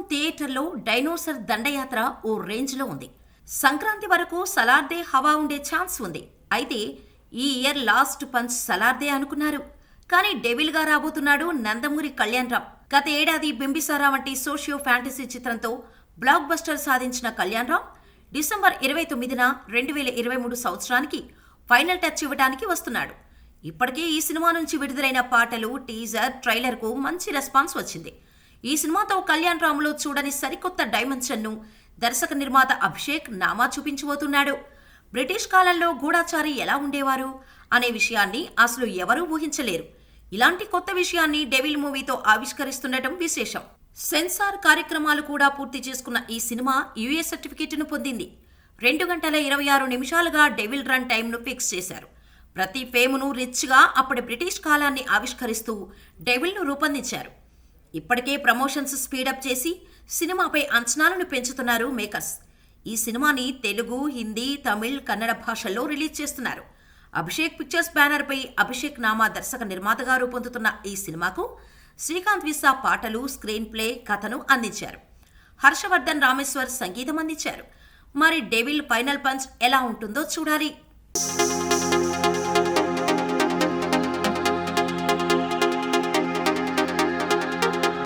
థియేటర్లో డైనోసర్ దండయాత్ర ఓ రేంజ్లో ఉంది. సంక్రాంతి వరకు సలార్దే హవా ఉండే ఛాన్స్ ఉంది. అయితే ఈ ఇయర్ లాస్ట్ పంచ్ సలార్దే అనుకున్నారు. కానీ డెవిల్గా రాబోతున్నాడు నందమూరి కళ్యాణ్ రామ్. గత ఏడాది బింబిసారా వంటి సోషియో ఫ్యాంటసీ చిత్రంతో బ్లాక్ బస్టర్ సాధించిన కళ్యాణ్ రామ్ డిసెంబర్ 29న 2023 సంవత్సరానికి ఫైనల్ టచ్ ఇవ్వడానికి వస్తున్నాడు. ఇప్పటికే ఈ సినిమా నుంచి విడుదలైన పాటలు, టీజర్, ట్రైలర్కు మంచి రెస్పాన్స్ వచ్చింది. ఈ సినిమాతో కళ్యాణ్ రామ్లో చూడని సరికొత్త డైమెన్షన్ను దర్శక నిర్మాత అభిషేక్ నామా చూపించబోతున్నాడు. బ్రిటిష్ కాలంలో గూఢాచారి ఎలా ఉండేవారు అనే విషయాన్ని అసలు ఎవరూ ఊహించలేరు. ఇలాంటి కొత్త విషయాన్ని డెవిల్ మూవీతో ఆవిష్కరిస్తుండటం విశేషం. సెన్సార్ కార్యక్రమాలు కూడా పూర్తి చేసుకున్న ఈ సినిమా యూఏ సర్టిఫికేట్ను పొందింది. 2 గంటల 26 నిమిషాలుగా డెవిల్ రన్ టైంను ఫిక్స్ చేశారు. ప్రతి ఫేమును రిచ్గా అప్పటి బ్రిటిష్ కాలాన్ని ఆవిష్కరిస్తూ డెవిల్ను రూపొందించారు. ఇప్పటికే ప్రమోషన్స్ స్పీడప్ చేసి సినిమాపై అంచనాలను పెంచుతున్నారు మేకర్స్. ఈ సినిమాని తెలుగు, హిందీ, తమిళ్, కన్నడ భాషల్లో రిలీజ్ చేస్తున్నారు. అభిషేక్ పిక్చర్స్ బ్యానర్పై అభిషేక్ నామా దర్శక నిర్మాతగా రూపొందుతున్న ఈ సినిమాకు శ్రీకాంత్ విసా పాటలు, స్క్రీన్ ప్లే, కథను అందించారు. హర్షవర్ధన్ రామేశ్వర్ సంగీతం అందించారు. మరి డెవిల్ ఫైనల్ పంచ్ ఎలా ఉంటుందో చూడాలి.